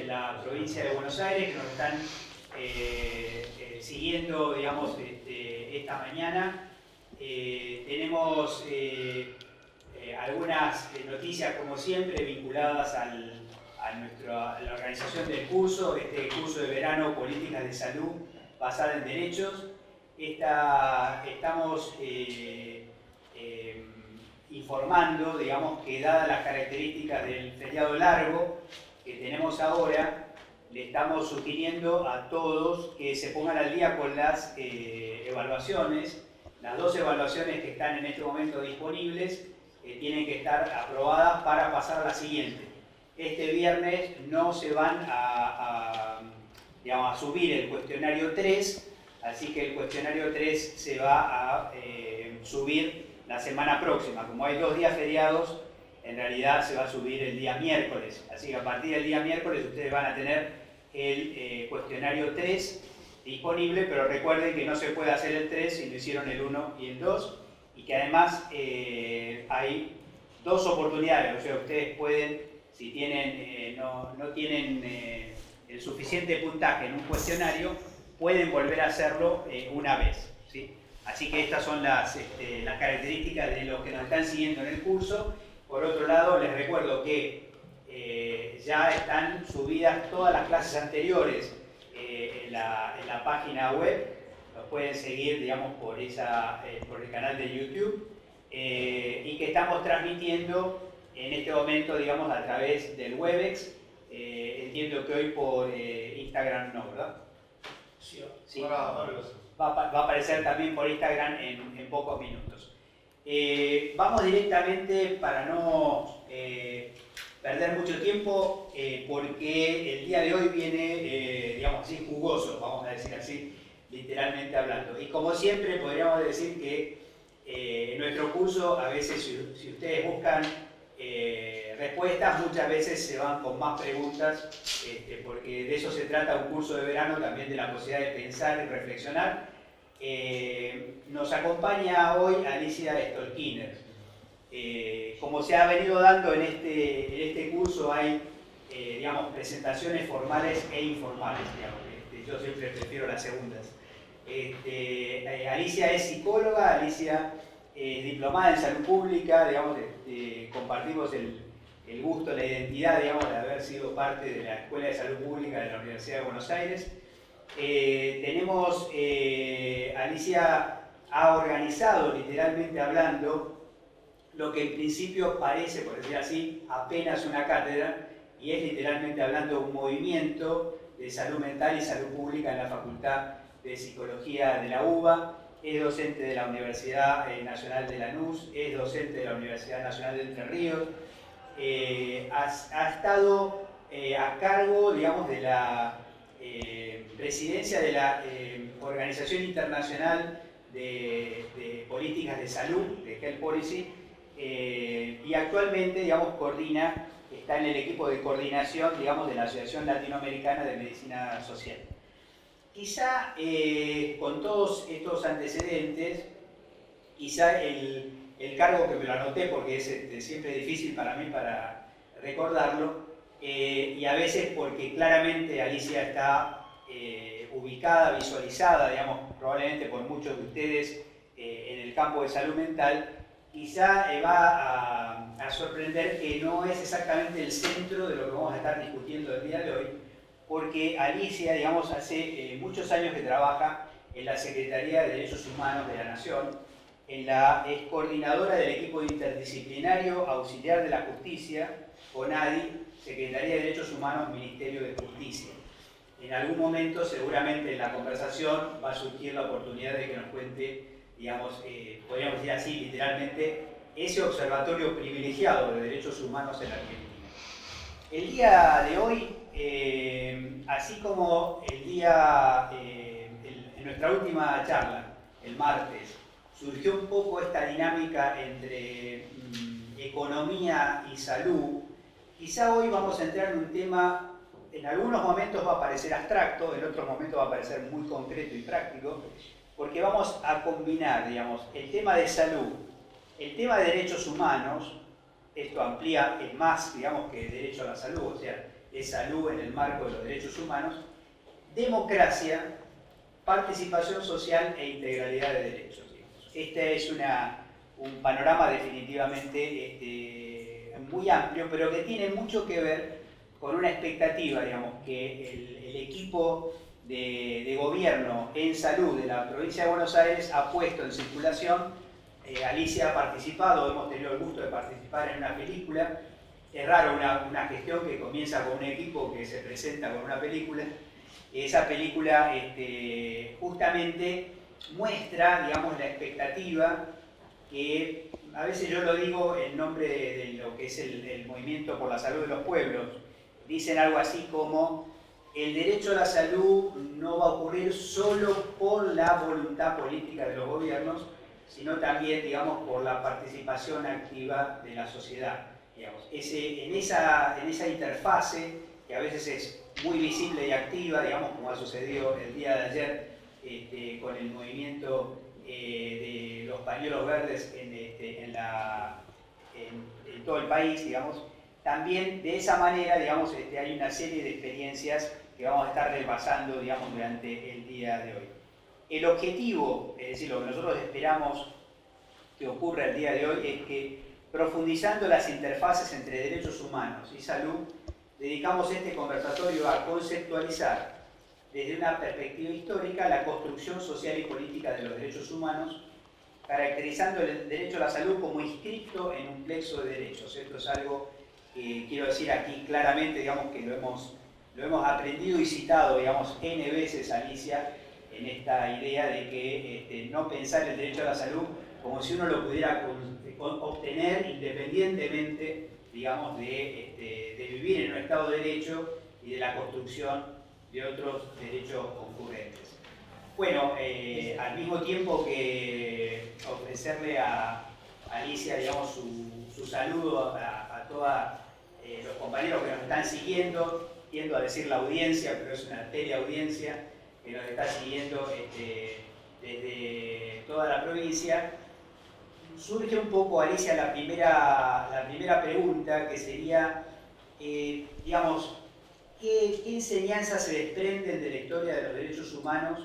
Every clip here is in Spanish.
en la provincia de Buenos Aires que nos están siguiendo, digamos, esta mañana. Tenemos algunas noticias, como siempre, vinculadas a la organización del curso, este curso de verano, Políticas de Salud basada en Derechos. Estamos informando, digamos, que dadas las características del feriado largo que tenemos ahora, le estamos sugiriendo a todos que se pongan al día con las evaluaciones. Las 2 evaluaciones que están en este momento disponibles tienen que estar aprobadas para pasar a la siguiente. Este viernes no se van digamos, a subir el cuestionario 3, así que el cuestionario 3 se va a subir la semana próxima. Como hay 2 días feriados, en realidad se va a subir el día miércoles. Así que a partir del día miércoles ustedes van a tener el cuestionario 3 disponible, pero recuerden que no se puede hacer el 3 si no hicieron el 1 y el 2, y que además hay 2 oportunidades. O sea, ustedes pueden, si tienen, no tienen el suficiente puntaje en un cuestionario, pueden volver a hacerlo una vez, ¿sí? Así que estas son las características de los que nos están siguiendo en el curso. Por otro lado, les recuerdo que ya están subidas todas las clases anteriores en la página web. Los pueden seguir, digamos, por el canal de YouTube. Y que estamos transmitiendo en este momento, digamos, a través del Webex. Entiendo que hoy por Instagram no, ¿verdad? Sí. Va a aparecer también por Instagram en pocos minutos. Vamos directamente, para no perder mucho tiempo, porque el día de hoy viene, digamos así, jugoso, vamos a decir así, literalmente hablando. Y como siempre, podríamos decir que en nuestro curso, a veces, si ustedes buscan respuestas, muchas veces se van con más preguntas, porque de eso se trata un curso de verano, también de la posibilidad de pensar y reflexionar. Nos acompaña hoy Alicia Stolkiner. Como se ha venido dando en este curso, hay digamos, presentaciones formales e informales. Digamos. Yo siempre prefiero las segundas. Alicia es psicóloga, Alicia es diplomada en salud pública, digamos, compartimos el gusto, la identidad, digamos, de haber sido parte de la Escuela de Salud Pública de la Universidad de Buenos Aires. Alicia ha organizado, literalmente hablando, lo que en principio parece, por decir así, apenas una cátedra, y es literalmente hablando un movimiento de salud mental y salud pública en la Facultad de Psicología de la UBA. Es docente de la Universidad Nacional de Lanús, es docente de la Universidad Nacional de Entre Ríos. Ha estado a cargo, digamos, de la presidencia de la Organización Internacional de Políticas de Salud, de Health Policy, y actualmente, digamos, está en el equipo de coordinación, digamos, de la Asociación Latinoamericana de Medicina Social. Quizá con todos estos antecedentes, quizá el cargo que me lo anoté porque es siempre difícil para mí para recordarlo, y a veces porque claramente Alicia está ubicada, visualizada, digamos, probablemente por muchos de ustedes en el campo de salud mental, quizá va a sorprender que no es exactamente el centro de lo que vamos a estar discutiendo el día de hoy, porque Alicia, digamos, hace muchos años que trabaja en la Secretaría de Derechos Humanos de la Nación, es coordinadora del equipo interdisciplinario auxiliar de la justicia, CONADI, Secretaría de Derechos Humanos, Ministerio de Justicia. En algún momento, seguramente en la conversación, va a surgir la oportunidad de que nos cuente, digamos, podríamos decir así, literalmente, ese observatorio privilegiado de derechos humanos en Argentina. El día de hoy, así como en nuestra última charla, el martes, surgió un poco esta dinámica entre economía y salud, quizá hoy vamos a entrar en un tema, en algunos momentos va a parecer abstracto, en otros momentos va a parecer muy concreto y práctico, porque vamos a combinar, digamos, el tema de salud, el tema de derechos humanos. Esto amplía más, digamos, que el derecho a la salud, o sea, de salud en el marco de los derechos humanos, democracia, participación social e integralidad de derechos. Digamos. Este es un panorama definitivamente muy amplio, pero que tiene mucho que ver con una expectativa, digamos, que el equipo de gobierno en salud de la provincia de Buenos Aires ha puesto en circulación. Alicia ha participado, hemos tenido el gusto de participar en una película. Es raro una gestión que comienza con un equipo que se presenta con una película. Esa película justamente muestra, digamos, la expectativa que a veces yo lo digo en nombre de lo que es el movimiento por la salud de los pueblos. Dicen algo así como: el derecho a la salud no va a ocurrir solo por la voluntad política de los gobiernos, sino también, digamos, por la participación activa de la sociedad. Digamos, en esa interfase, que a veces es muy visible y activa, digamos, como ha sucedido el día de ayer con el movimiento de los pañuelos verdes en todo el país, digamos, también de esa manera, digamos, hay una serie de experiencias que vamos a estar repasando, digamos, durante el día de hoy. El objetivo, es decir, lo que nosotros esperamos que ocurra el día de hoy es que, profundizando las interfaces entre derechos humanos y salud, dedicamos este conversatorio a conceptualizar desde una perspectiva histórica la construcción social y política de los derechos humanos, caracterizando el derecho a la salud como inscrito en un plexo de derechos. Esto es algo que quiero decir aquí claramente, digamos, que lo hemos aprendido y citado, digamos, N veces, Alicia, en esta idea de que no pensar el derecho a la salud como si uno lo pudiera obtener independientemente, digamos, de vivir en un Estado de Derecho y de la construcción de otros derechos concurrentes. Bueno, al mismo tiempo que ofrecerle a Alicia, digamos, su saludo a todos los compañeros que nos están siguiendo, tiendo a decir la audiencia, pero es una teleaudiencia que nos está siguiendo desde toda la provincia. Surge un poco, Alicia, la primera pregunta, que sería, digamos, ¿qué enseñanzas se desprenden de la historia de los derechos humanos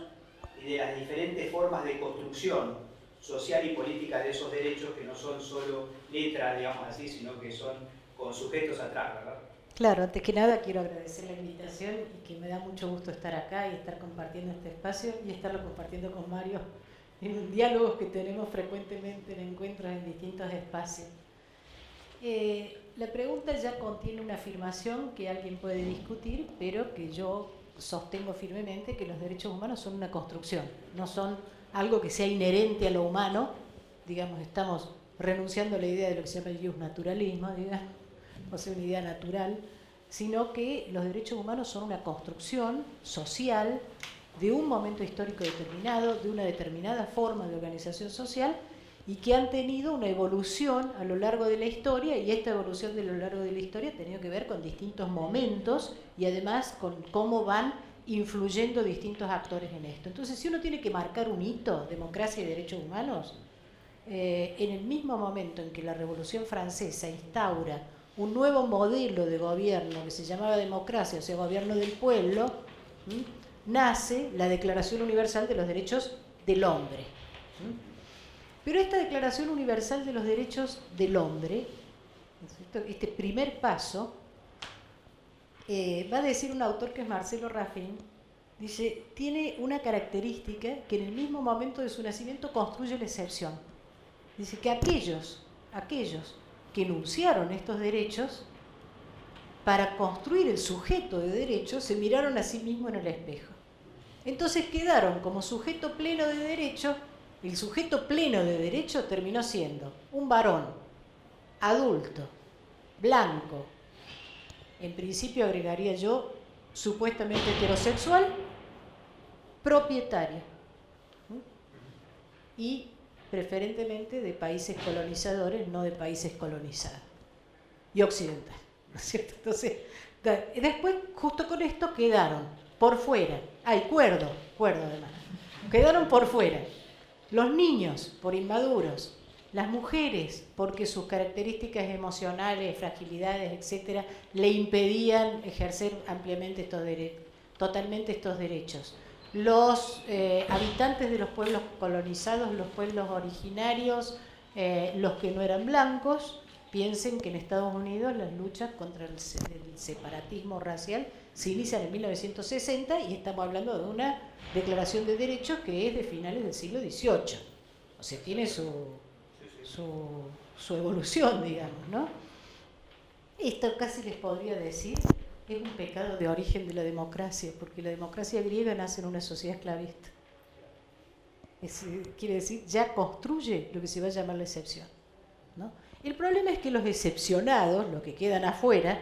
y de las diferentes formas de construcción social y política de esos derechos, que no son solo letras, digamos así, sino que son con sujetos atrás, ¿verdad? Claro, antes que nada quiero agradecer la invitación y que me da mucho gusto estar acá y estar compartiendo este espacio y estarlo compartiendo con Mario en diálogos que tenemos frecuentemente en encuentros en distintos espacios. La pregunta ya contiene una afirmación que alguien puede discutir, pero que yo sostengo firmemente, que los derechos humanos son una construcción, no son algo que sea inherente a lo humano. Digamos, estamos renunciando a la idea de lo que se llama el justnaturalismo, digamos, o sea, una idea natural, sino que los derechos humanos son una construcción social de un momento histórico determinado, de una determinada forma de organización social, y que han tenido una evolución a lo largo de la historia, y esta evolución de lo largo de la historia ha tenido que ver con distintos momentos y además con cómo van influyendo distintos actores en esto. Entonces, si uno tiene que marcar un hito, democracia y derechos humanos, en el mismo momento en que la Revolución Francesa instaura un nuevo modelo de gobierno que se llamaba democracia, o sea, gobierno del pueblo, nace la Declaración Universal de los Derechos del Hombre. Pero esta Declaración Universal de los Derechos del Hombre, este primer paso, va a decir un autor que es Marcelo Raffin, dice, tiene una característica que en el mismo momento de su nacimiento construye la excepción. Dice que aquellos que enunciaron estos derechos, para construir el sujeto de derecho, se miraron a sí mismos en el espejo. Entonces quedaron como sujeto pleno de derecho. El sujeto pleno de derecho terminó siendo un varón, adulto, blanco, en principio agregaría yo, supuestamente heterosexual, propietario, y preferentemente de países colonizadores, no de países colonizados, y occidental, ¿no es cierto? Entonces, después, justo con esto, quedaron por fuera, cuerdo además, quedaron por fuera los niños por inmaduros, Las mujeres, porque sus características emocionales, fragilidades, etcétera, le impedían ejercer ampliamente totalmente estos derechos. Los habitantes de los pueblos colonizados, los pueblos originarios, los que no eran blancos, piensen que en Estados Unidos las luchas contra el separatismo racial se inician en 1960 y estamos hablando de una declaración de derechos que es de finales del siglo XVIII. O sea, tiene su evolución, digamos, ¿no? Esto casi les podría decir es un pecado de origen de la democracia, porque la democracia griega nace en una sociedad esclavista. Quiere decir, ya construye lo que se va a llamar la excepción, ¿no? El problema es que los excepcionados, los que quedan afuera,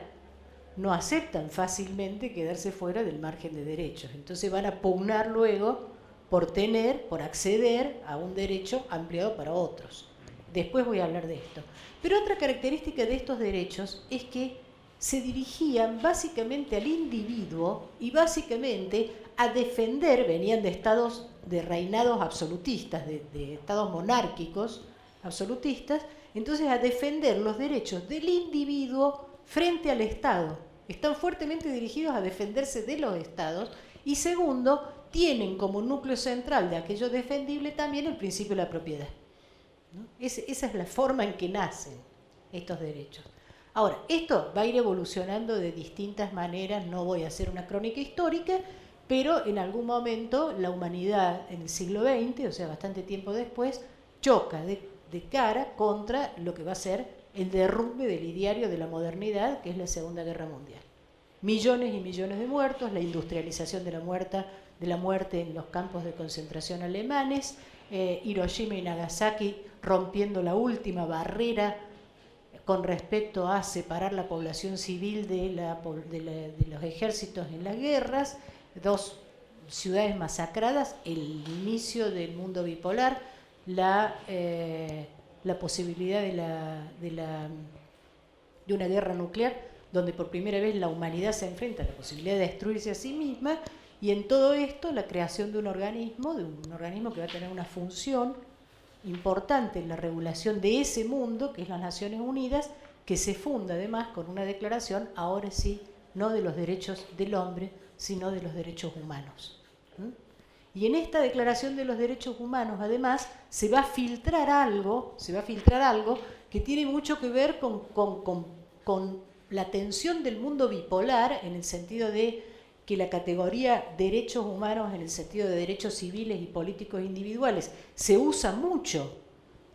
no aceptan fácilmente quedarse fuera del margen de derechos. Entonces van a pugnar luego por acceder a un derecho ampliado para otros. Después voy a hablar de esto. Pero otra característica de estos derechos es que se dirigían básicamente al individuo y básicamente a defender, venían de reinados absolutistas, de estados monárquicos absolutistas, entonces a defender los derechos del individuo frente al Estado. Están fuertemente dirigidos a defenderse de los Estados y segundo, tienen como núcleo central de aquello defendible también el principio de la propiedad, ¿no? Esa es la forma en que nacen estos derechos. Ahora, esto va a ir evolucionando de distintas maneras, no voy a hacer una crónica histórica, pero en algún momento la humanidad en el siglo XX, o sea, bastante tiempo después, choca de cara contra lo que va a ser el derrumbe del ideario de la modernidad, que es la Segunda Guerra Mundial. Millones y millones de muertos, la industrialización de la muerte en los campos de concentración alemanes, Hiroshima y Nagasaki rompiendo la última barrera con respecto a separar la población civil de los ejércitos en las guerras, 2 ciudades masacradas, el inicio del mundo bipolar, la posibilidad de una guerra nuclear, donde por primera vez la humanidad se enfrenta a la posibilidad de destruirse a sí misma, y en todo esto la creación de un organismo que va a tener una función importante en la regulación de ese mundo, que es las Naciones Unidas, que se funda además con una declaración, ahora sí, no de los derechos del hombre, sino de los derechos humanos. Y en esta declaración de los derechos humanos, además, se va a filtrar algo que tiene mucho que ver con la tensión del mundo bipolar, en el sentido de que la categoría derechos humanos, en el sentido de derechos civiles y políticos individuales, se usa mucho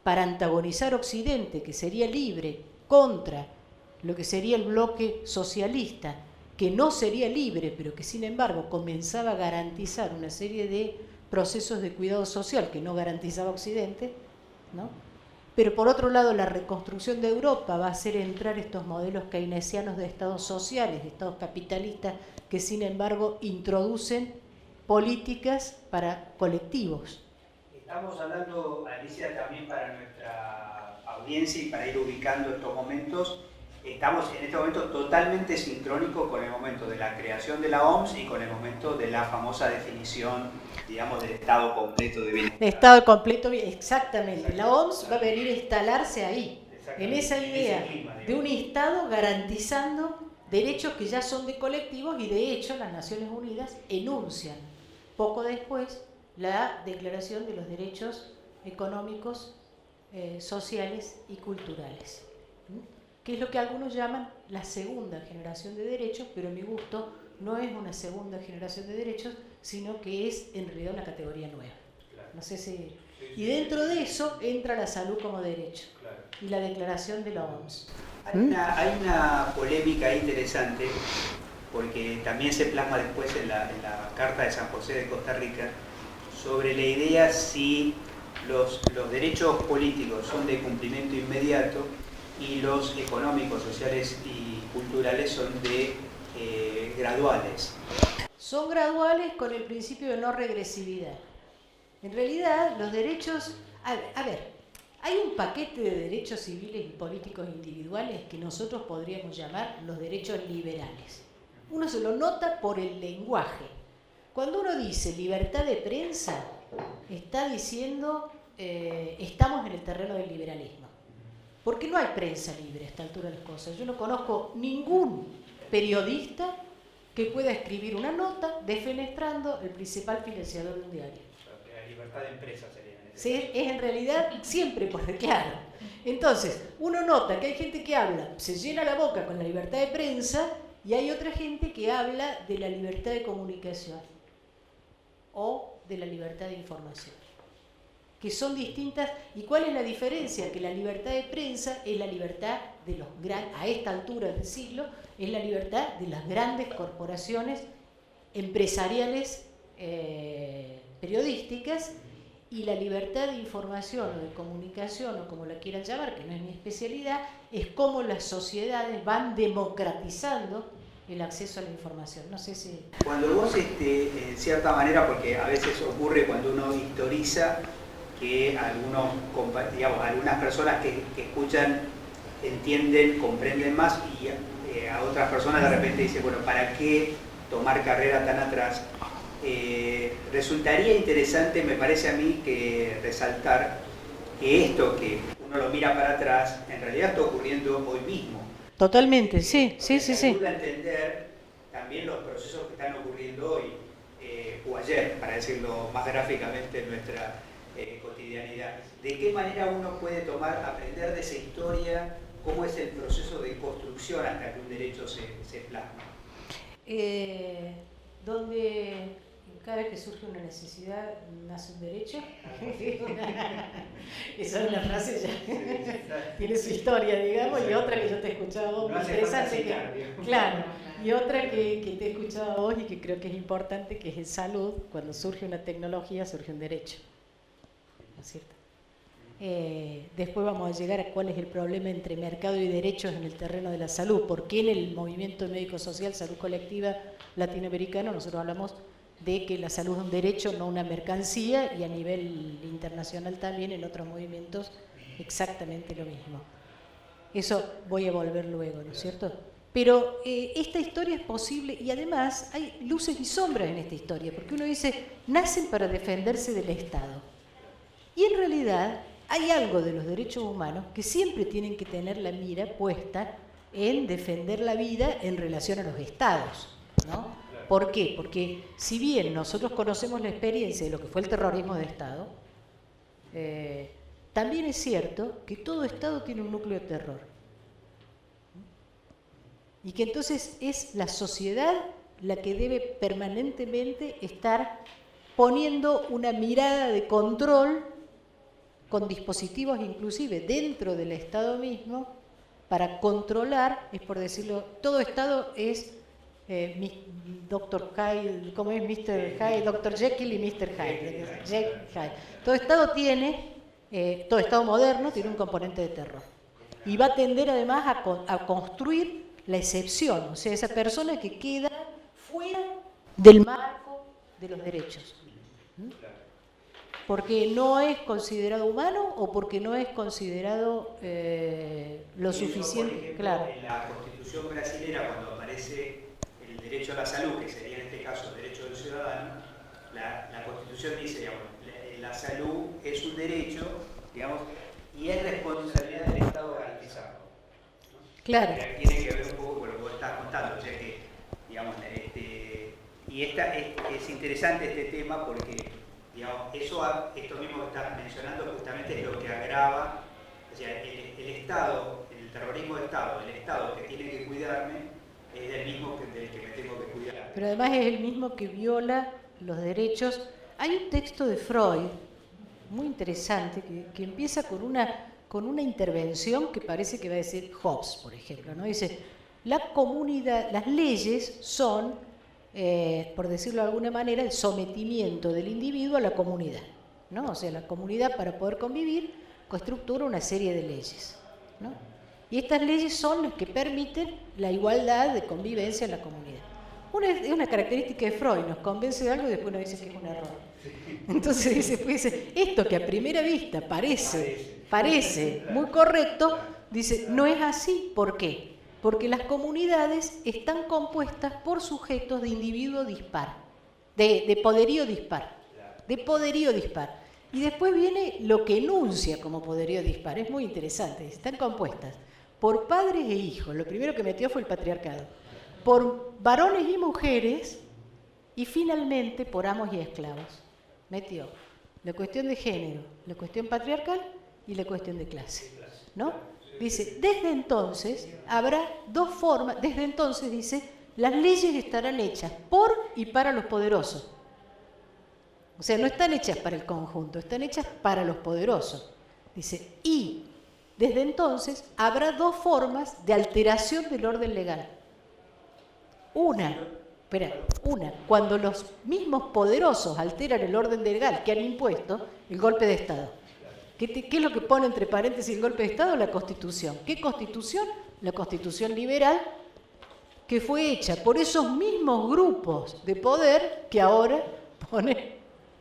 para antagonizar Occidente, que sería libre, contra lo que sería el bloque socialista, que no sería libre, pero que sin embargo comenzaba a garantizar una serie de procesos de cuidado social que no garantizaba Occidente, ¿no? Pero por otro lado, la reconstrucción de Europa va a hacer entrar estos modelos keynesianos de estados sociales, de estados capitalistas, que sin embargo introducen políticas para colectivos. Estamos hablando, Alicia, también para nuestra audiencia y para ir ubicando estos momentos, estamos en este momento totalmente sincrónicos con el momento de la creación de la OMS y con el momento de la famosa definición, digamos, del Estado completo de bienestar. Estado completo, exactamente. La OMS va a venir a instalarse ahí, en esa idea de un Estado garantizando derechos que ya son de colectivos, y de hecho las Naciones Unidas enuncian poco después la Declaración de los Derechos Económicos, Sociales y Culturales, que es lo que algunos llaman la segunda generación de derechos, pero a mi gusto no es una segunda generación de derechos, sino que es en realidad una categoría nueva. No sé si... Y dentro de eso entra la salud como derecho y la declaración de la OMS. Hay una polémica interesante, porque también se plasma después en la Carta de San José de Costa Rica, sobre la idea si los derechos políticos son de cumplimiento inmediato y los económicos, sociales y culturales son graduales. Son graduales con el principio de no regresividad. En realidad, los derechos... A ver, hay un paquete de derechos civiles y políticos individuales que nosotros podríamos llamar los derechos liberales. Uno se lo nota por el lenguaje. Cuando uno dice libertad de prensa, está diciendo estamos en el terreno del liberalismo. Porque no hay prensa libre a esta altura de las cosas. Yo no conozco ningún periodista que pueda escribir una nota defenestrando el principal financiador de un diario. La libertad de empresa sería. Sí, es en realidad siempre por claro. Entonces, uno nota que hay gente que habla, se llena la boca con la libertad de prensa, y hay otra gente que habla de la libertad de comunicación o de la libertad de información, que son distintas. ¿Y cuál es la diferencia? Que la libertad de prensa es la libertad de los a esta altura del siglo, es la libertad de las grandes corporaciones empresariales periodísticas, y la libertad de información o de comunicación, o como la quieran llamar, que no es mi especialidad, es cómo las sociedades van democratizando el acceso a la información. No sé si... Cuando vos, en cierta manera, porque a veces ocurre cuando uno historiza, que algunas personas que escuchan entienden, comprenden más, y a otras personas de repente dicen, bueno, ¿para qué tomar carrera tan atrás? Resultaría interesante, me parece a mí, que resaltar que esto que uno lo mira para atrás, en realidad está ocurriendo hoy mismo. Totalmente, sí. Ayuda a entender también los procesos que están ocurriendo hoy, o ayer, para decirlo más gráficamente, en nuestra cotidianidad. ¿De qué manera uno puede aprender de esa historia? ¿Cómo es el proceso de construcción hasta que un derecho se plasma? Donde cada vez que surge una necesidad nace un derecho. Esa es una frase ya tiene su historia, digamos, y otra que yo te he escuchado a vos, muy interesante, claro, y otra que te he escuchado a vos y que creo que es importante, que es en salud. Cuando surge una tecnología, surge un derecho, ¿no es cierto? Después vamos a llegar a cuál es el problema entre mercado y derechos en el terreno de la salud. Porque en el movimiento médico-social, salud colectiva latinoamericano, nosotros hablamos de que la salud es un derecho, no una mercancía, y a nivel internacional también en otros movimientos exactamente lo mismo. Eso voy a volver luego, ¿no es cierto? Pero esta historia es posible, y además hay luces y sombras en esta historia, porque uno dice, nacen para defenderse del Estado. Y en realidad hay algo de los derechos humanos que siempre tienen que tener la mira puesta en defender la vida en relación a los Estados, ¿no? ¿Por qué? Porque si bien nosotros conocemos la experiencia de lo que fue el terrorismo de Estado, también es cierto que todo Estado tiene un núcleo de terror. Y que entonces es la sociedad la que debe permanentemente estar poniendo una mirada de control con dispositivos inclusive dentro del Estado mismo para controlar, es por decirlo, todo Estado es Dr. Hyde, ¿cómo es? Mr. Hyde, Dr. Jekyll y Mr. Hyde. Todo Estado todo Estado moderno tiene un componente de terror. Y va a tender además a construir la excepción, o sea, esa persona que queda fuera del marco de los derechos. Porque no es considerado humano o porque no es considerado lo suficiente. Por ejemplo, claro. En la Constitución brasilera, cuando aparece el derecho a la salud, que sería en este caso el derecho del ciudadano, la Constitución dice, digamos, la salud es un derecho, digamos, y es responsabilidad del Estado garantizarlo, ¿no? Claro. Tiene que ver un poco con lo que vos estás contando, o sea que, digamos, y es interesante este tema porque, digamos, esto mismo que estás mencionando justamente es lo que agrava, o sea, el Estado, el terrorismo de Estado, el Estado que tiene que cuidarme, es el mismo del que me tengo que cuidar. Pero además es el mismo que viola los derechos. Hay un texto de Freud muy interesante que empieza con una intervención que parece que va a decir Hobbes, por ejemplo, ¿no? Dice, la comunidad, las leyes son, por decirlo de alguna manera, el sometimiento del individuo a la comunidad, ¿no? O sea, la comunidad, para poder convivir, estructura una serie de leyes, ¿no? Y estas leyes son las que permiten la igualdad de convivencia en la comunidad. Es una característica de Freud, nos convence de algo y después nos dice que es un error. Entonces dice, esto que a primera vista parece muy correcto, dice, no es así. ¿Por qué? Porque las comunidades están compuestas por sujetos de individuo dispar, de poderío dispar, Y después viene lo que enuncia como poderío dispar. Es muy interesante. Están compuestas por padres e hijos. Lo primero que metió fue el patriarcado. Por varones y mujeres y finalmente por amos y esclavos. Metió la cuestión de género, la cuestión patriarcal y la cuestión de clase, ¿no? Dice, desde entonces habrá dos formas, desde entonces dice, las leyes estarán hechas por y para los poderosos. O sea, no están hechas para el conjunto, están hechas para los poderosos. Dice, y desde entonces habrá dos formas de alteración del orden legal. Una, cuando los mismos poderosos alteran el orden legal que han impuesto, el golpe de Estado. ¿Qué es lo que pone entre paréntesis el golpe de Estado? La Constitución. ¿Qué Constitución? La Constitución liberal, que fue hecha por esos mismos grupos de poder que ahora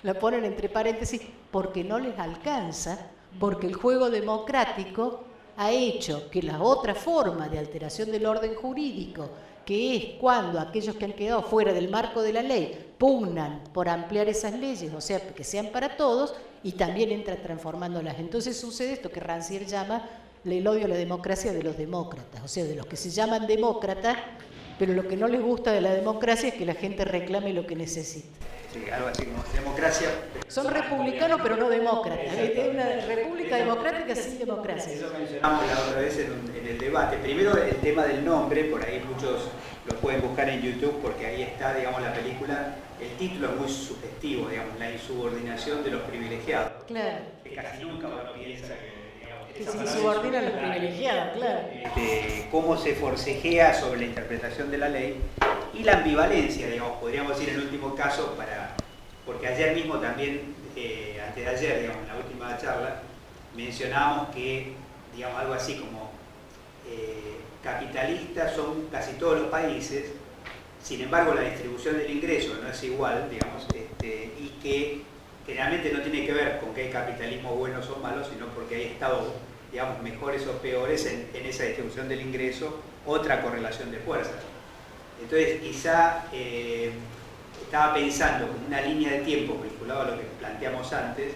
la ponen entre paréntesis porque no les alcanza, porque el juego democrático ha hecho que la otra forma de alteración del orden jurídico, que es cuando aquellos que han quedado fuera del marco de la ley pugnan por ampliar esas leyes, o sea, que sean para todos, y también entra transformándolas. Entonces sucede esto que Rancière llama el odio a la democracia de los demócratas, o sea, de los que se llaman demócratas, pero lo que no les gusta de la democracia es que la gente reclame lo que necesita. Sí, algo así como democracia. Son republicanos pero no demócratas. Es una república democrática sin democracia. Eso mencionamos la otra vez en el debate. Primero el tema del nombre, por ahí muchos lo pueden buscar en YouTube porque ahí está, digamos, la película. El título es muy sugestivo, digamos, la insubordinación de los privilegiados. Claro. Que casi nunca uno piensa que se insubordinan a los privilegiados, claro. Cómo se forcejea sobre la interpretación de la ley y la ambivalencia, digamos, podríamos decir en último caso, porque ayer mismo también, antes de ayer, digamos, en la última charla, mencionábamos que, digamos, algo así como capitalistas son casi todos los países, sin embargo la distribución del ingreso no es igual, digamos, y que generalmente no tiene que ver con que hay capitalismos buenos o malos, sino porque hay estados, digamos, mejores o peores en esa distribución del ingreso, otra correlación de fuerzas. Entonces, quizá estaba pensando como una línea de tiempo vinculado a lo que planteamos antes,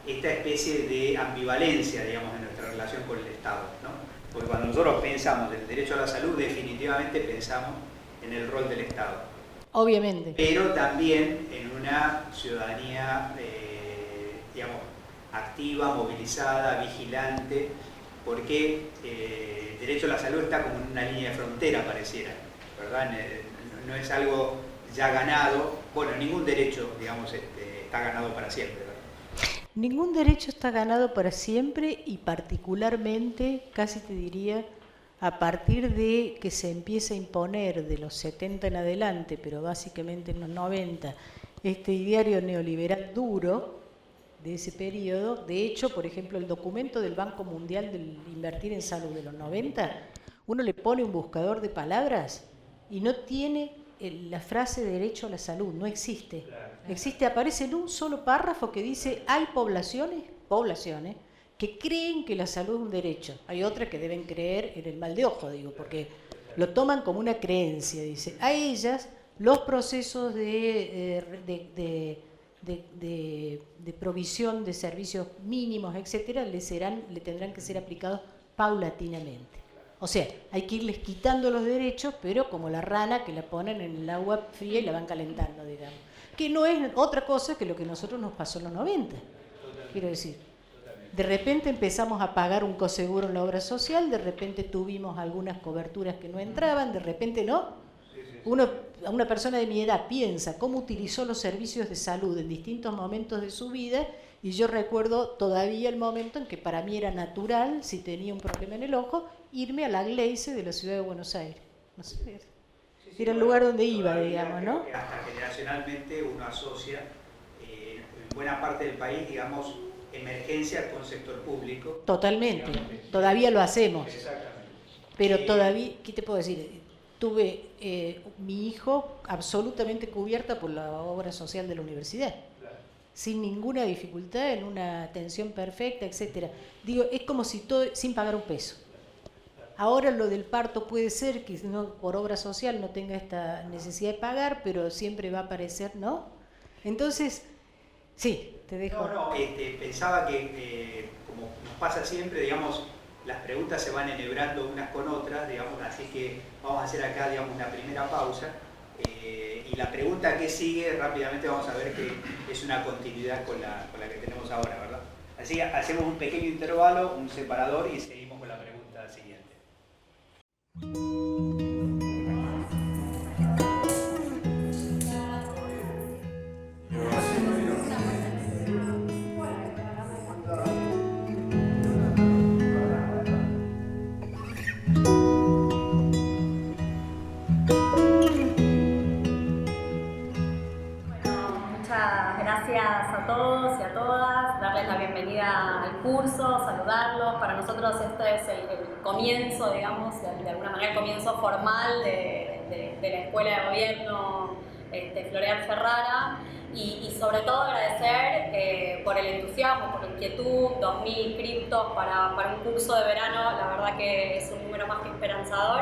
esta especie de ambivalencia, digamos, en nuestra relación con el Estado, ¿no? Porque cuando nosotros pensamos en el derecho a la salud, definitivamente pensamos en el rol del Estado. Obviamente. Pero también en una ciudadanía, digamos, activa, movilizada, vigilante, porque el derecho a la salud está como en una línea de frontera, pareciera, ¿verdad? No es algo ya ganado. Bueno, ningún derecho, digamos, está ganado para siempre, ¿verdad? Ningún derecho está ganado para siempre y particularmente, casi te diría, a partir de que se empieza a imponer de los 70 en adelante, pero básicamente en los 90, este ideario neoliberal duro de ese periodo. De hecho, por ejemplo, el documento del Banco Mundial del Invertir en Salud de los 90, uno le pone un buscador de palabras y no tiene la frase derecho a la salud, no existe. Existe, aparece en un solo párrafo que dice, hay poblaciones que creen que la salud es un derecho. Hay otras que deben creer en el mal de ojo, digo, porque lo toman como una creencia, dice. A ellas, los procesos de provisión de servicios mínimos, etcétera, le tendrán que ser aplicados paulatinamente. O sea, hay que irles quitando los derechos, pero como la rana que la ponen en el agua fría y la van calentando, digamos. Que no es otra cosa que lo que a nosotros nos pasó en los 90, quiero decir. De repente empezamos a pagar un coseguro en la obra social, de repente tuvimos algunas coberturas que no entraban, de repente no. Una persona de mi edad piensa cómo utilizó los servicios de salud en distintos momentos de su vida, y yo recuerdo todavía el momento en que para mí era natural, si tenía un problema en el ojo, irme a la Gleice de la ciudad de Buenos Aires. No sé, era el lugar donde iba, digamos, ¿no? Hasta generacionalmente uno asocia en buena parte del país, digamos, emergencia con sector público. Totalmente, todavía lo hacemos. Exactamente. Pero todavía, ¿qué te puedo decir? Tuve mi hijo absolutamente cubierta por la obra social de la universidad, sin ninguna dificultad, en una atención perfecta, etcétera. Digo, es como si todo, sin pagar un peso. Ahora lo del parto puede ser que no, por obra social no tenga esta necesidad de pagar, pero siempre va a aparecer, ¿no? Entonces, Sí, te dejo. No, pensaba que, como nos pasa siempre, digamos, las preguntas se van enhebrando unas con otras, digamos, así que vamos a hacer acá, digamos, una primera pausa. Y la pregunta que sigue, rápidamente vamos a ver que es una continuidad con la que tenemos ahora, ¿verdad? Así que hacemos un pequeño intervalo, un separador y seguimos con la pregunta siguiente. Gracias a todos y a todas, darles la bienvenida al curso, saludarlos. Para nosotros este es el comienzo, digamos, de alguna manera el comienzo formal de la Escuela de Gobierno Floreal Ferrara y sobre todo agradecer por el entusiasmo, por la inquietud, 2.000 inscriptos para un curso de verano, la verdad que es un número más que esperanzador.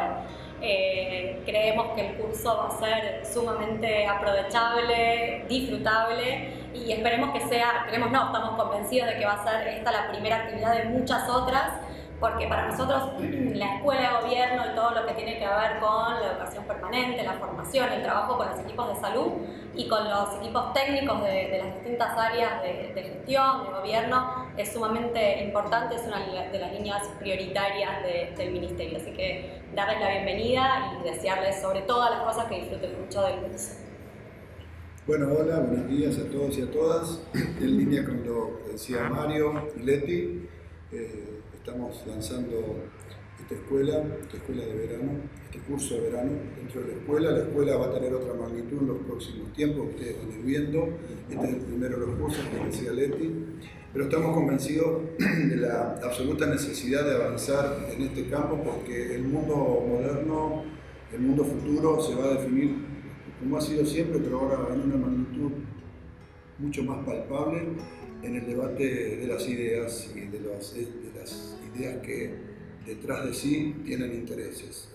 Creemos que el curso va a ser sumamente aprovechable, disfrutable y esperemos que sea, estamos convencidos de que va a ser esta la primera actividad de muchas otras, porque para nosotros la escuela de gobierno y todo lo que tiene que ver con la educación permanente, la formación, el trabajo con los equipos de salud y con los equipos técnicos de las distintas áreas de gestión, de gobierno, es sumamente importante, es una de las líneas prioritarias del Ministerio. Así que darles la bienvenida y desearles sobre todas las cosas que disfruten mucho del curso. Bueno, hola, buenos días a todos y a todas. En línea con lo que decía Mario y Leti, estamos lanzando esta escuela de verano, este curso de verano dentro de la escuela. La escuela va a tener otra magnitud en los próximos tiempos, ustedes van a ir viendo. Este es el primero de los cursos que decía Leti, pero estamos convencidos de la absoluta necesidad de avanzar en este campo porque el mundo moderno, el mundo futuro se va a definir como ha sido siempre, pero ahora en una magnitud mucho más palpable en el debate de las ideas y de las ideas que detrás de sí tienen intereses.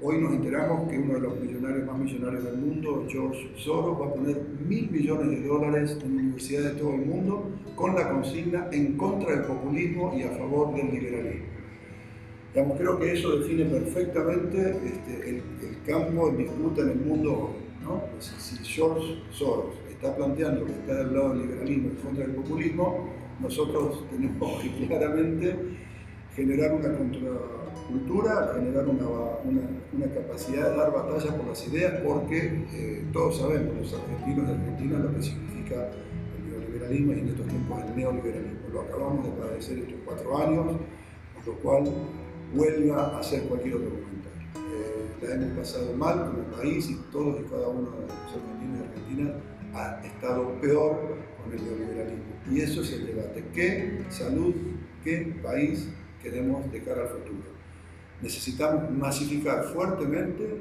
Hoy nos enteramos que uno de los millonarios más millonarios del mundo, George Soros, va a poner $1.000 millones en universidades de todo el mundo con la consigna en contra del populismo y a favor del liberalismo. Digamos, creo que eso define perfectamente el campo en disputa en el mundo hoy, ¿no? Pues si George Soros está planteando que está del lado del liberalismo en contra del populismo, nosotros tenemos que claramente generar una contracultura, generar una capacidad de dar batalla por las ideas, porque todos sabemos, los argentinos y argentinas, lo que significa el neoliberalismo y en estos tiempos el neoliberalismo. Lo acabamos de padecer estos 4 años, con lo cual huelga a hacer cualquier otro comentario. La hemos pasado mal como país y todos y cada uno de los argentinos y argentinas ha estado peor con el neoliberalismo. Y eso es el debate. ¿Qué salud, qué país queremos de cara al futuro? Necesitamos masificar fuertemente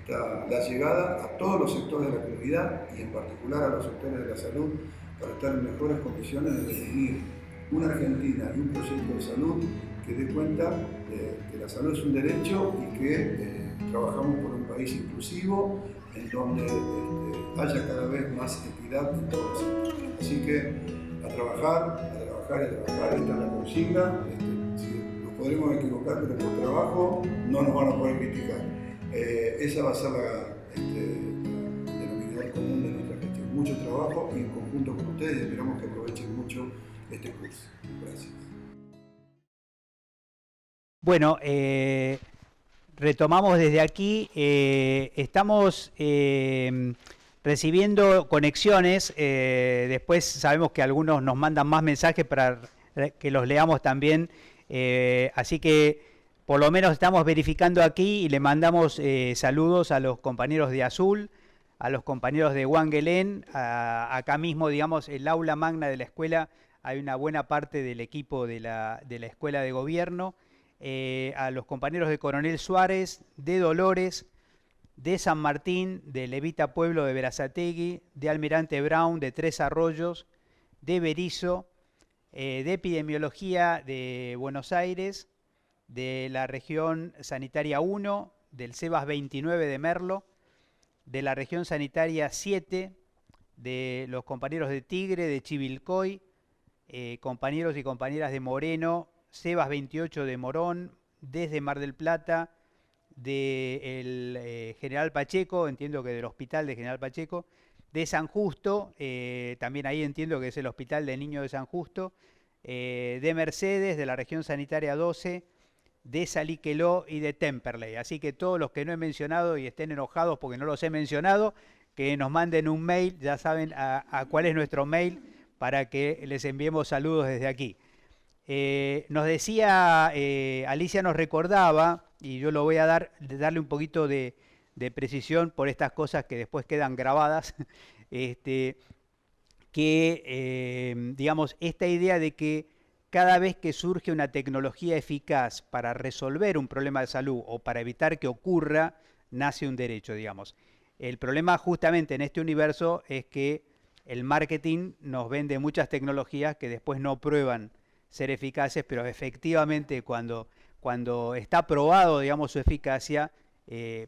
la llegada a todos los sectores de la comunidad y en particular a los sectores de la salud para estar en mejores condiciones de definir una Argentina y un proyecto de salud que dé cuenta que la salud es un derecho y que trabajamos por un país inclusivo en donde haya cada vez más equidad en todos los sectores. Así que a trabajar, esta es la consigna. Nos podremos equivocar, pero por trabajo no nos van a poder criticar. Esa va a ser el denominador común de nuestra gestión. Mucho trabajo y en conjunto con ustedes esperamos que aprovechen mucho este curso. Gracias. Bueno, retomamos desde aquí. Estamos recibiendo conexiones. Después sabemos que algunos nos mandan más mensajes para que los leamos también. Así que por lo menos estamos verificando aquí y le mandamos saludos a los compañeros de Azul, a los compañeros de Wangelén. Acá mismo, digamos, el aula magna de la escuela, hay una buena parte del equipo de la escuela de gobierno. A los compañeros de Coronel Suárez, de Dolores, de San Martín, de Levita Pueblo de Berazategui, de Almirante Brown, de Tres Arroyos, de Berizo, de Epidemiología de Buenos Aires, de la región sanitaria 1, del CEBAS 29 de Merlo, de la región sanitaria 7, de los compañeros de Tigre, de Chivilcoy, compañeros y compañeras de Moreno, Sebas 28 de Morón, desde Mar del Plata, del General Pacheco, entiendo que del Hospital de General Pacheco, de San Justo, también ahí entiendo que es el Hospital del Niño de San Justo, de Mercedes, de la región sanitaria 12, de Saliqueló y de Temperley. Así que todos los que no he mencionado y estén enojados porque no los he mencionado, que nos manden un mail, ya saben a cuál es nuestro mail, para que les enviemos saludos desde aquí. Nos decía, Alicia nos recordaba, y yo lo voy a darle un poquito de precisión por estas cosas que después quedan grabadas, digamos, esta idea de que cada vez que surge una tecnología eficaz para resolver un problema de salud o para evitar que ocurra, nace un derecho, digamos. El problema justamente en este universo es que el marketing nos vende muchas tecnologías que después no prueban ser eficaces, pero efectivamente cuando está probado, digamos, su eficacia,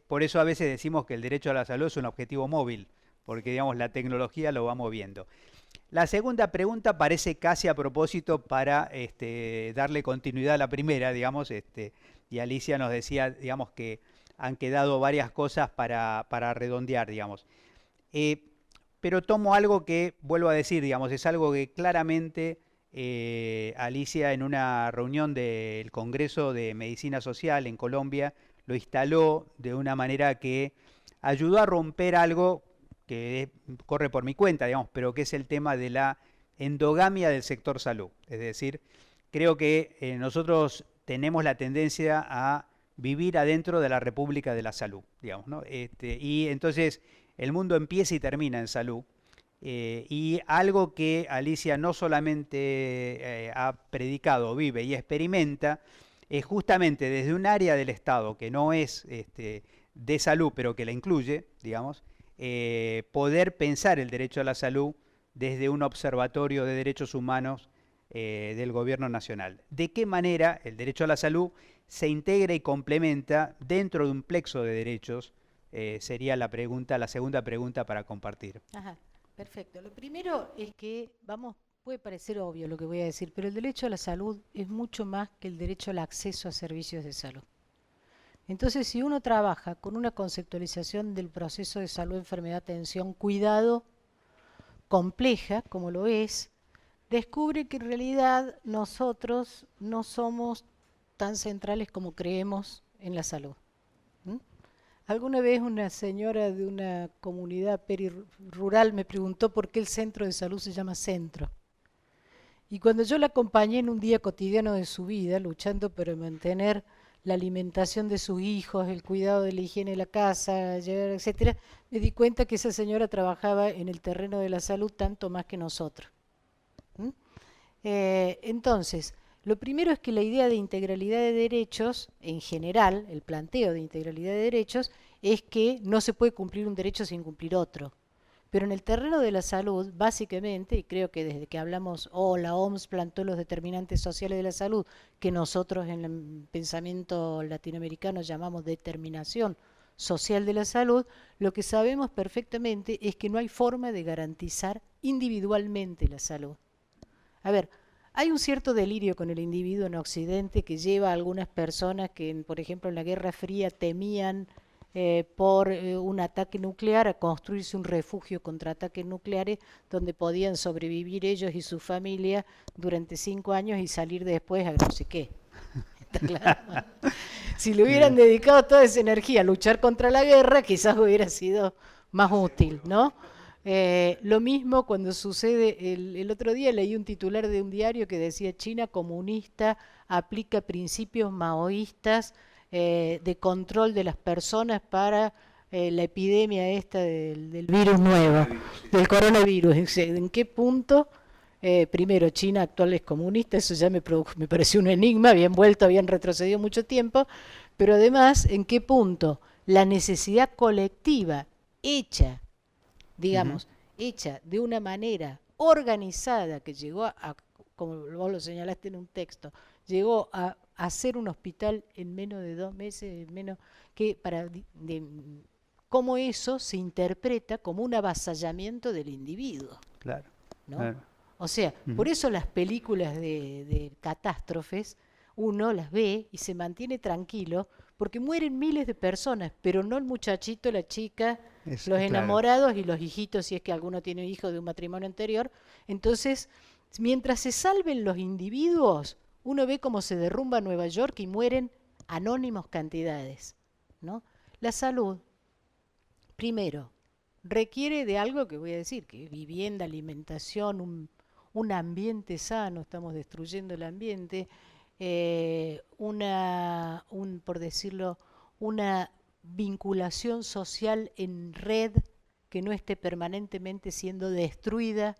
por eso a veces decimos que el derecho a la salud es un objetivo móvil, porque, digamos, la tecnología lo va moviendo. La segunda pregunta parece casi a propósito para darle continuidad a la primera, digamos, y Alicia nos decía, digamos, que han quedado varias cosas para redondear, digamos. Pero tomo algo que, vuelvo a decir, digamos, es algo que claramente Alicia en una reunión del Congreso de Medicina Social en Colombia lo instaló de una manera que ayudó a romper algo que corre por mi cuenta, digamos, pero que es el tema de la endogamia del sector salud. Es decir, creo que nosotros tenemos la tendencia a vivir adentro de la República de la Salud, digamos, ¿no? Y entonces el mundo empieza y termina en salud. Y algo que Alicia no solamente ha predicado, vive y experimenta, es justamente desde un área del Estado que no es de salud, pero que la incluye, digamos, poder pensar el derecho a la salud desde un observatorio de derechos humanos del gobierno nacional. ¿De qué manera el derecho a la salud se integra y complementa dentro de un plexo de derechos? Sería la segunda pregunta para compartir. Ajá, perfecto. Lo primero es que, puede parecer obvio lo que voy a decir, pero el derecho a la salud es mucho más que el derecho al acceso a servicios de salud. Entonces, si uno trabaja con una conceptualización del proceso de salud, enfermedad, atención, cuidado compleja, como lo es, descubre que en realidad nosotros no somos tan centrales como creemos en la salud. Alguna vez una señora de una comunidad perirural me preguntó por qué el centro de salud se llama centro. Y cuando yo la acompañé en un día cotidiano de su vida, luchando para mantener la alimentación de sus hijos, el cuidado de la higiene de la casa, etcétera, me di cuenta que esa señora trabajaba en el terreno de la salud tanto más que nosotros. Entonces, lo primero es que la idea de integralidad de derechos, en general, el planteo de integralidad de derechos, es que no se puede cumplir un derecho sin cumplir otro. Pero en el terreno de la salud, básicamente, y creo que desde que hablamos, la OMS plantó los determinantes sociales de la salud, que nosotros en el pensamiento latinoamericano llamamos determinación social de la salud, lo que sabemos perfectamente es que no hay forma de garantizar individualmente la salud. A ver, hay un cierto delirio con el individuo en Occidente que lleva a algunas personas que, por ejemplo, en la Guerra Fría temían por un ataque nuclear a construirse un refugio contra ataques nucleares donde podían sobrevivir ellos y su familia durante 5 años y salir después a no sé qué. ¿Está claro? Si le hubieran dedicado toda esa energía a luchar contra la guerra, quizás hubiera sido más útil, ¿no? Lo mismo cuando sucede, el otro día leí un titular de un diario que decía China comunista aplica principios maoístas de control de las personas para la epidemia esta del virus nuevo, del coronavirus. ¿En qué punto? Primero, China actual es comunista, eso ya me pareció un enigma, habían vuelto, habían retrocedido mucho tiempo, pero además, ¿en qué punto la necesidad colectiva hecha, digamos, hecha de una manera organizada que llegó a, como vos lo señalaste en un texto, llegó a hacer un hospital en menos de 2 meses, menos que para cómo eso se interpreta como un avasallamiento del individuo. Claro. ¿No? Claro. O sea, por eso las películas de catástrofes, uno las ve y se mantiene tranquilo, porque mueren miles de personas, pero no el muchachito, la chica, los Claro. enamorados y los hijitos, si es que alguno tiene un hijo de un matrimonio anterior. Entonces, mientras se salven los individuos, uno ve cómo se derrumba Nueva York y mueren anónimos cantidades, ¿no? La salud, primero, requiere de algo que voy a decir, que vivienda, alimentación, un ambiente sano, estamos destruyendo el ambiente, por decirlo, una vinculación social en red que no esté permanentemente siendo destruida,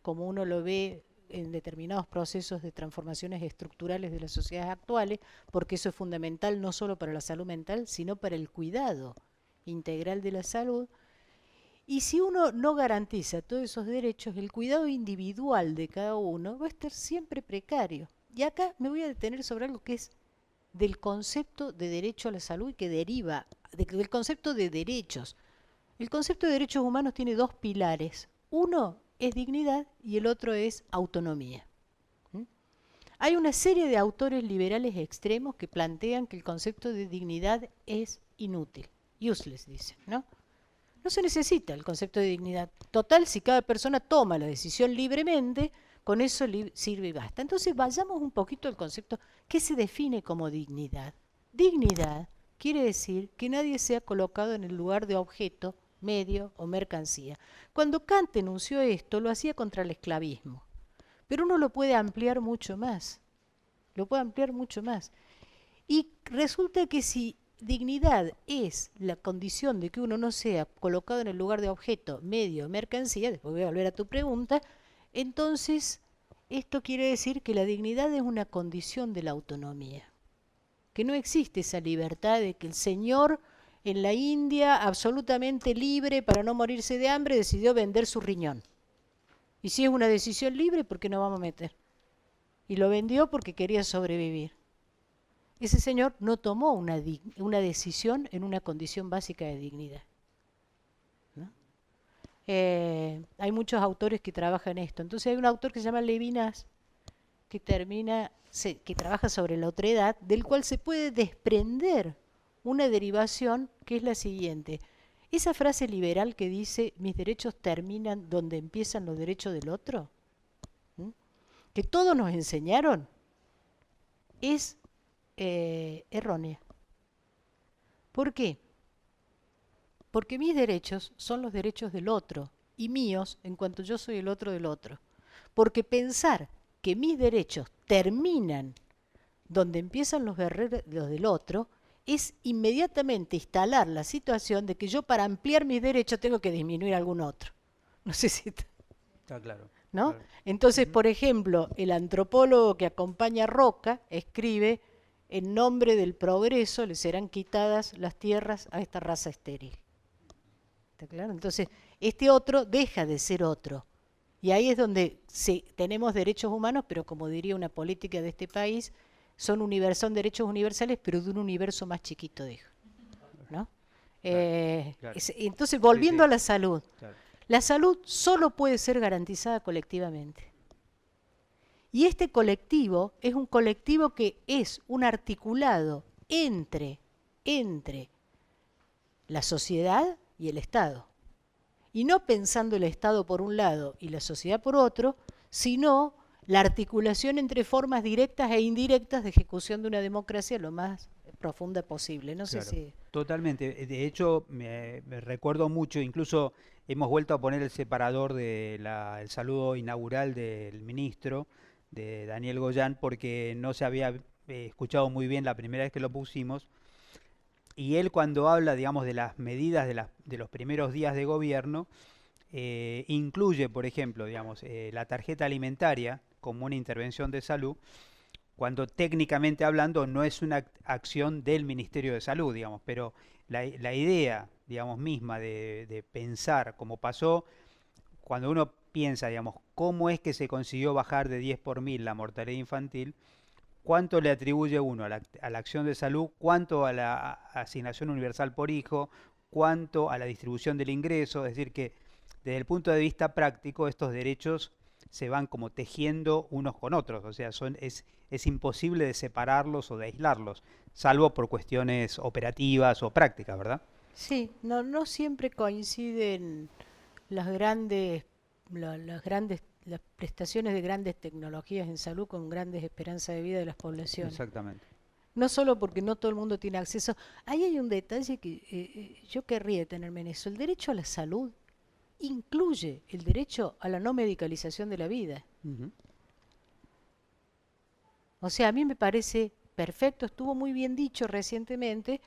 como uno lo ve en determinados procesos de transformaciones estructurales de las sociedades actuales, porque eso es fundamental no solo para la salud mental, sino para el cuidado integral de la salud. Y si uno no garantiza todos esos derechos, el cuidado individual de cada uno va a estar siempre precario. Y acá me voy a detener sobre algo que es del concepto de derecho a la salud y que deriva del concepto de derechos. El concepto de derechos humanos tiene dos pilares. Uno es dignidad y el otro es autonomía. Hay una serie de autores liberales extremos que plantean que el concepto de dignidad es inútil. Useless, dicen, ¿no? No se necesita el concepto de dignidad. Total, si cada persona toma la decisión libremente, con eso sirve y basta. Entonces vayamos un poquito al concepto. ¿Qué se define como dignidad? Dignidad quiere decir que nadie sea colocado en el lugar de objeto, medio o mercancía. Cuando Kant enunció esto, lo hacía contra el esclavismo. Pero uno lo puede ampliar mucho más. Lo puede ampliar mucho más. Y resulta que si dignidad es la condición de que uno no sea colocado en el lugar de objeto, medio o mercancía, después voy a volver a tu pregunta, entonces esto quiere decir que la dignidad es una condición de la autonomía. Que no existe esa libertad de que el señor en la India, absolutamente libre para no morirse de hambre, decidió vender su riñón. Y si es una decisión libre, ¿por qué no vamos a meter? Y lo vendió porque quería sobrevivir. Ese señor no tomó una decisión en una condición básica de dignidad, ¿no? Hay muchos autores que trabajan esto. Entonces hay un autor que se llama Levinas, que trabaja sobre la otredad, del cual se puede desprender una derivación que es la siguiente. Esa frase liberal que dice, mis derechos terminan donde empiezan los derechos del otro, ¿sí? Que todos nos enseñaron, es errónea. ¿Por qué? Porque mis derechos son los derechos del otro y míos en cuanto yo soy el otro del otro. Porque pensar que mis derechos terminan donde empiezan los del otro es inmediatamente instalar la situación de que yo para ampliar mis derechos tengo que disminuir algún otro. No sé si está claro, ¿no? claro. Entonces, por ejemplo, el antropólogo que acompaña a Roca escribe: en nombre del progreso le serán quitadas las tierras a esta raza estéril. ¿Está claro? Entonces, este otro deja de ser otro. Y ahí es donde tenemos derechos humanos, pero como diría una política de este país, son derechos universales, pero de un universo más chiquito, dijo, ¿no? Claro. Entonces, volviendo a la salud, claro. La salud solo puede ser garantizada colectivamente. Y este colectivo es un colectivo que es un articulado entre la sociedad y el Estado. Y no pensando el Estado por un lado y la sociedad por otro, sino la articulación entre formas directas e indirectas de ejecución de una democracia lo más profunda posible. No claro, sé si... Totalmente. De hecho, me recuerdo mucho, incluso hemos vuelto a poner el separador del saludo inaugural del ministro, de Daniel Goyan, porque no se había escuchado muy bien la primera vez que lo pusimos. Y él, cuando habla, digamos, de las medidas de los primeros días de gobierno, incluye, por ejemplo, digamos, la tarjeta alimentaria como una intervención de salud, cuando técnicamente hablando no es una acción del Ministerio de Salud, digamos, pero la idea, digamos, misma de pensar, como pasó, cuando uno piensa, digamos, cómo es que se consiguió bajar de 10 por 1000 la mortalidad infantil, cuánto le atribuye uno a la acción de salud, cuánto a la asignación universal por hijo, cuanto a la distribución del ingreso, es decir que desde el punto de vista práctico estos derechos se van como tejiendo unos con otros, o sea, es imposible de separarlos o de aislarlos, salvo por cuestiones operativas o prácticas, ¿verdad? Sí, no siempre coinciden las grandes, las prestaciones de grandes tecnologías en salud con grandes esperanzas de vida de las poblaciones. Exactamente. No solo porque no todo el mundo tiene acceso. Ahí hay un detalle que yo querría tenerme en eso. El derecho a la salud incluye el derecho a la no medicalización de la vida. Ujú. O sea, a mí me parece perfecto, estuvo muy bien dicho recientemente,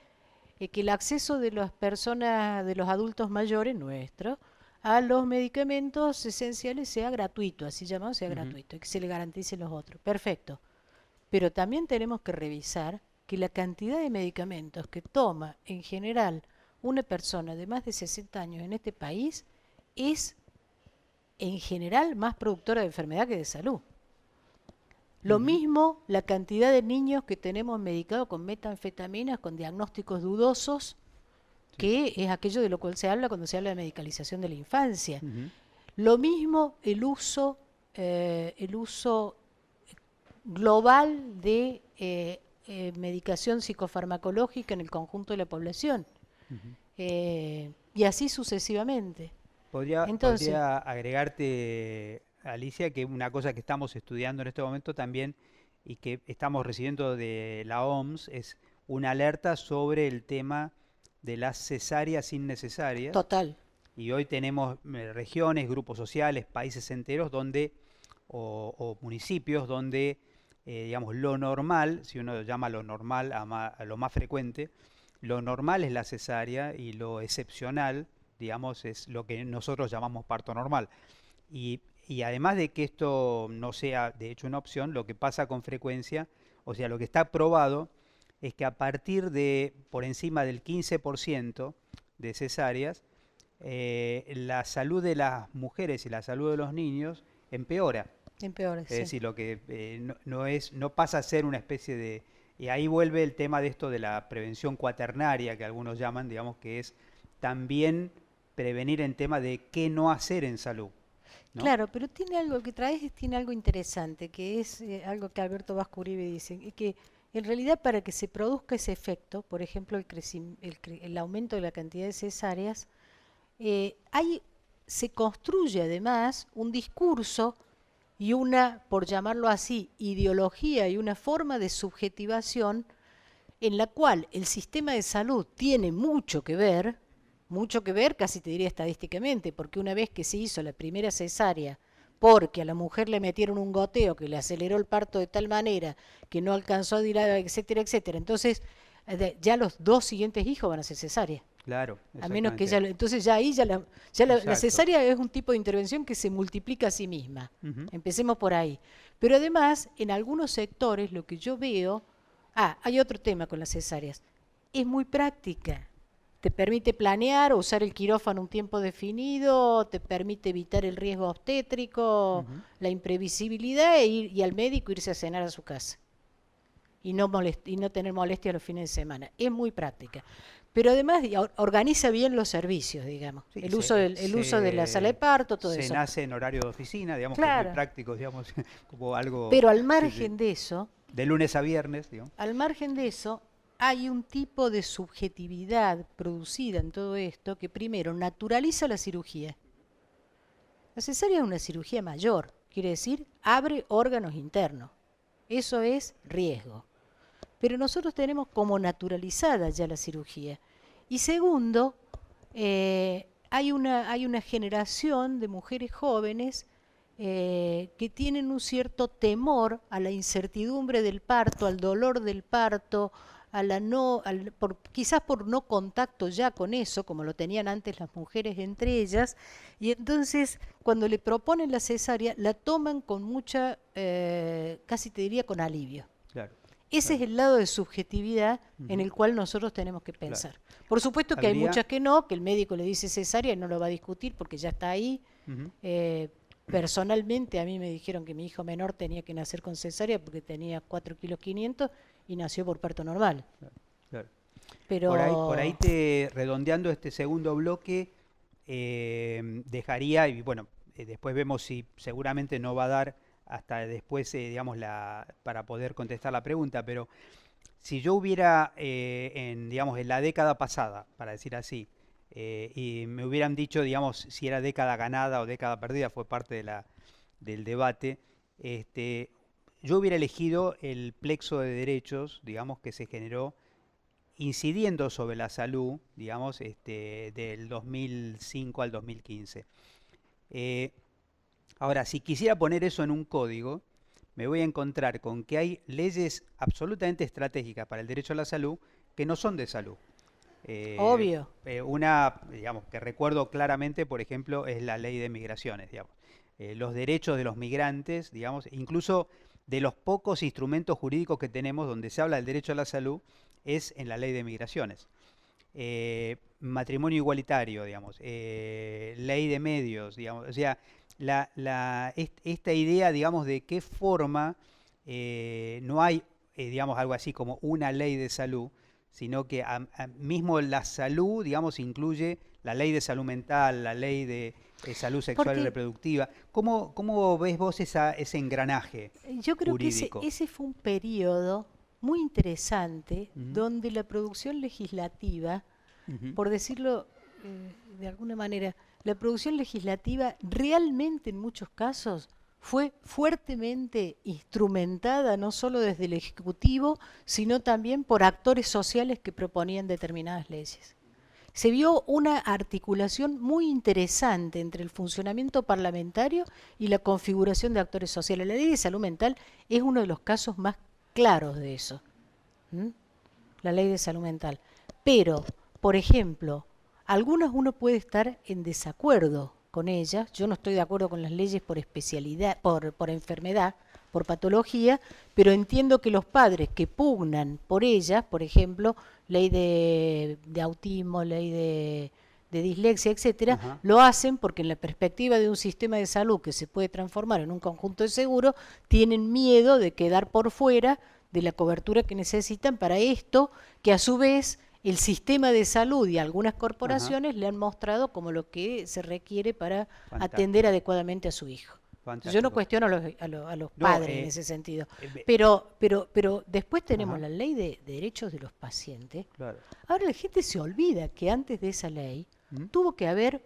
que el acceso de las personas, de los adultos mayores nuestros, a los medicamentos esenciales sea gratuito, así llamado sea Ujú. gratuito, y que se le garantice los otros. Perfecto. Pero también tenemos que revisar que la cantidad de medicamentos que toma en general una persona de más de 60 años en este país es en general más productora de enfermedad que de salud. Lo Ujú. mismo la cantidad de niños que tenemos medicados con metanfetaminas, con diagnósticos dudosos, Sí. que es aquello de lo cual se habla cuando se habla de medicalización de la infancia. Ujú. Lo mismo el uso global de medicación psicofarmacológica en el conjunto de la población, Ujú. y así sucesivamente. Entonces, Podría agregarte, Alicia, que una cosa que estamos estudiando en este momento también y que estamos recibiendo de la OMS es una alerta sobre el tema de las cesáreas innecesarias. total, Y hoy tenemos regiones, grupos sociales, países enteros donde, o municipios donde, digamos, lo normal, si uno llama lo normal a lo más frecuente, lo normal es la cesárea y lo excepcional, digamos, es lo que nosotros llamamos parto normal. Y además de que esto no sea de hecho una opción, lo que pasa con frecuencia, o sea, lo que está probado es que a partir de por encima del 15% de cesáreas, la salud de las mujeres y la salud de los niños empeora. empeora, Es sí. decir, lo que no pasa a ser una especie de... Y ahí vuelve el tema de esto de la prevención cuaternaria, que algunos llaman, digamos, que es también prevenir en tema de qué no hacer en salud, ¿no? Claro, pero tiene algo que traes, tiene algo interesante, que es algo que Alberto Vasco Uribe dice, y que en realidad para que se produzca ese efecto, por ejemplo, el aumento de la cantidad de cesáreas, hay, se construye además un discurso y una, por llamarlo así, ideología y una forma de subjetivación en la cual el sistema de salud tiene mucho que ver, casi te diría estadísticamente, porque una vez que se hizo la primera cesárea, porque a la mujer le metieron un goteo que le aceleró el parto de tal manera que no alcanzó a dilatar, etcétera, etcétera, entonces ya los dos siguientes hijos van a ser cesárea. Claro, A menos que exactamente. entonces ya ahí la Exacto. cesárea es un tipo de intervención que se multiplica a sí misma. Ujú. Empecemos por ahí. Pero además, en algunos sectores lo que yo veo, hay otro tema con las cesáreas, es muy práctica. Te permite planear o usar el quirófano un tiempo definido, te permite evitar el riesgo obstétrico, Ujú. la imprevisibilidad y al médico irse a cenar a su casa y no tener molestias los fines de semana. Es muy práctica. Pero además organiza bien los servicios, digamos. Sí, El uso de la sala de parto, todo se eso. nace en horario de oficina, digamos que es muy Claro. práctico, digamos, como algo, Pero al sí, sí, margen de eso, de lunes a viernes, digamos. hay un tipo de subjetividad producida en todo esto que primero naturaliza la cirugía. La cesárea es una cirugía mayor, quiere decir, abre órganos internos. Eso es riesgo. Pero nosotros tenemos como naturalizada ya la cirugía. Y segundo, hay una generación de mujeres jóvenes que tienen un cierto temor a la incertidumbre del parto, al dolor del parto, quizás por no contacto ya con eso, como lo tenían antes las mujeres entre ellas, y entonces cuando le proponen la cesárea la toman con mucha, casi te diría con alivio. Claro, Ese es claro. el lado de subjetividad en Ujú. el cual nosotros tenemos que Claro. pensar. Por supuesto que hay Habría, muchas que no, que el médico le dice cesárea y no lo va a discutir porque ya está ahí. ujú, Personalmente a mí me dijeron que mi hijo menor tenía que nacer con cesárea porque tenía 4,5 kilos y nació por parto normal. claro, claro. Pero Por ahí redondeando este segundo bloque, dejaría, y bueno, después vemos si seguramente no va a dar hasta después, digamos, para poder contestar la pregunta, pero si yo hubiera, digamos, en la década pasada, para decir así, y me hubieran dicho, digamos, si era década ganada o década perdida, fue parte del debate, yo hubiera elegido el plexo de derechos, digamos, que se generó incidiendo sobre la salud, digamos, del 2005 al 2015. Eh, Ahora, si quisiera poner eso en un código, me voy a encontrar con que hay leyes absolutamente estratégicas para el derecho a la salud que no son de salud. obvio. Una, digamos, que recuerdo claramente, por ejemplo, es la ley de migraciones, digamos. Los derechos de los migrantes, digamos, incluso de los pocos instrumentos jurídicos que tenemos donde se habla del derecho a la salud, es en la ley de migraciones. Matrimonio igualitario, digamos, ley de medios, digamos, o sea, esta idea, digamos, de qué forma no hay, digamos, algo así como una ley de salud, sino que mismo la salud, digamos, incluye la ley de salud mental, la ley de salud sexual y reproductiva. ¿Cómo ves vos ese engranaje Yo creo jurídico? que ese fue un periodo muy interesante donde la producción legislativa, por decirlo de alguna manera, la producción legislativa realmente en muchos casos fue fuertemente instrumentada no solo desde el Ejecutivo, sino también por actores sociales que proponían determinadas leyes. Se vio una articulación muy interesante entre el funcionamiento parlamentario y la configuración de actores sociales. La ley de salud mental es uno de los casos más claros de eso. La ley de salud mental. Pero, por ejemplo, algunas uno puede estar en desacuerdo con ellas. Yo no estoy de acuerdo con las leyes por especialidad, por enfermedad, por patología, pero entiendo que los padres que pugnan por ellas, por ejemplo, ley de autismo, ley de dislexia, etcétera, lo hacen porque en la perspectiva de un sistema de salud que se puede transformar en un conjunto de seguros, tienen miedo de quedar por fuera de la cobertura que necesitan para esto, que a su vez el sistema de salud y algunas corporaciones le han mostrado como lo que se requiere para atender adecuadamente a su hijo. Yo no cuestiono a los padres en ese sentido, pero después tenemos la ley de derechos de los pacientes. Claro. Ahora la gente se olvida que antes de esa ley tuvo que haber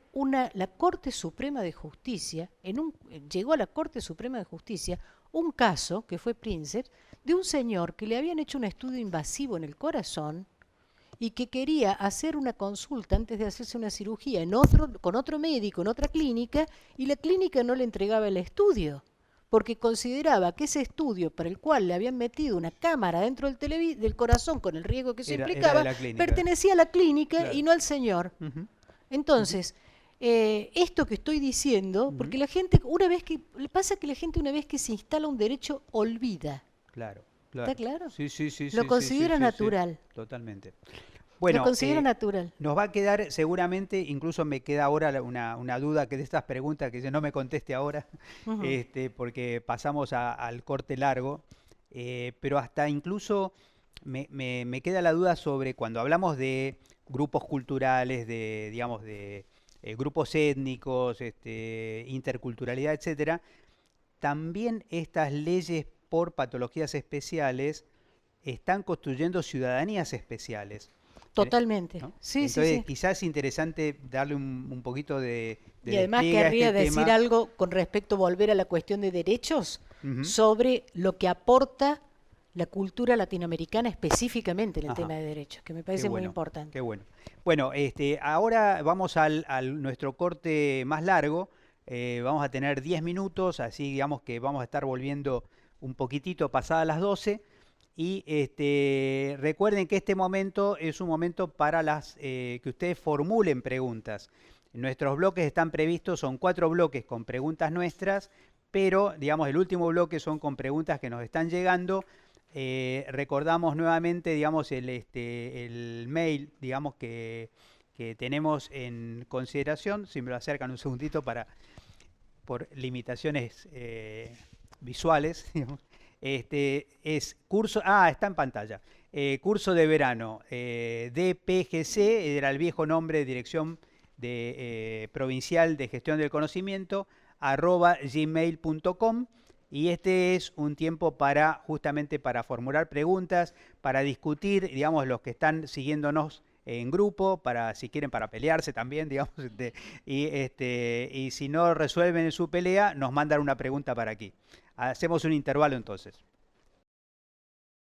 la Corte Suprema de Justicia, llegó a la Corte Suprema de Justicia un caso, que fue Princeps, de un señor que le habían hecho un estudio invasivo en el corazón y que quería hacer una consulta antes de hacerse una cirugía con otro médico, en otra clínica, y la clínica no le entregaba el estudio, porque consideraba que ese estudio para el cual le habían metido una cámara dentro del corazón con el riesgo que se implicaba, pertenecía a la clínica y no al señor. Entonces, esto que estoy diciendo, porque la gente, pasa que la gente una vez que se instala un derecho, olvida. Claro. ¿Está claro? Sí. Lo considera natural. Sí, totalmente. Bueno, lo considera natural. Nos va a quedar seguramente, incluso me queda ahora una duda que de estas preguntas que no me conteste ahora, porque pasamos al corte largo, pero hasta incluso me queda la duda sobre cuando hablamos de grupos culturales, digamos, de grupos étnicos, interculturalidad, etcétera, también estas leyes por patologías especiales están construyendo ciudadanías especiales. Totalmente. ¿No? Sí, entonces, sí. quizás es interesante darle un poquito de y además querría decir algo con respecto a volver a la cuestión de derechos sobre lo que aporta la cultura latinoamericana específicamente en el tema de derechos, que me parece muy importante. Qué bueno. Bueno, ahora vamos a nuestro corte más largo. Vamos a tener 10 minutos, así digamos que vamos a estar volviendo un poquitito pasadas las 12. Y recuerden que este momento es un momento para que ustedes formulen preguntas. Nuestros bloques están previstos, son 4 bloques con preguntas nuestras, pero digamos el último bloque son con preguntas que nos están llegando. Recordamos nuevamente, digamos, el mail, digamos, que tenemos en consideración. Si me lo acercan un segundito por limitaciones visuales, digamos. Es curso, está en pantalla. curso de verano, DPGC, era el viejo nombre, Dirección Provincial de Gestión del Conocimiento, @gmail.com. Y este es un tiempo justamente para formular preguntas, para discutir, digamos, los que están siguiéndonos en grupo, si quieren para pelearse también, digamos, y si no resuelven su pelea, nos mandan una pregunta para aquí. Hacemos un intervalo entonces.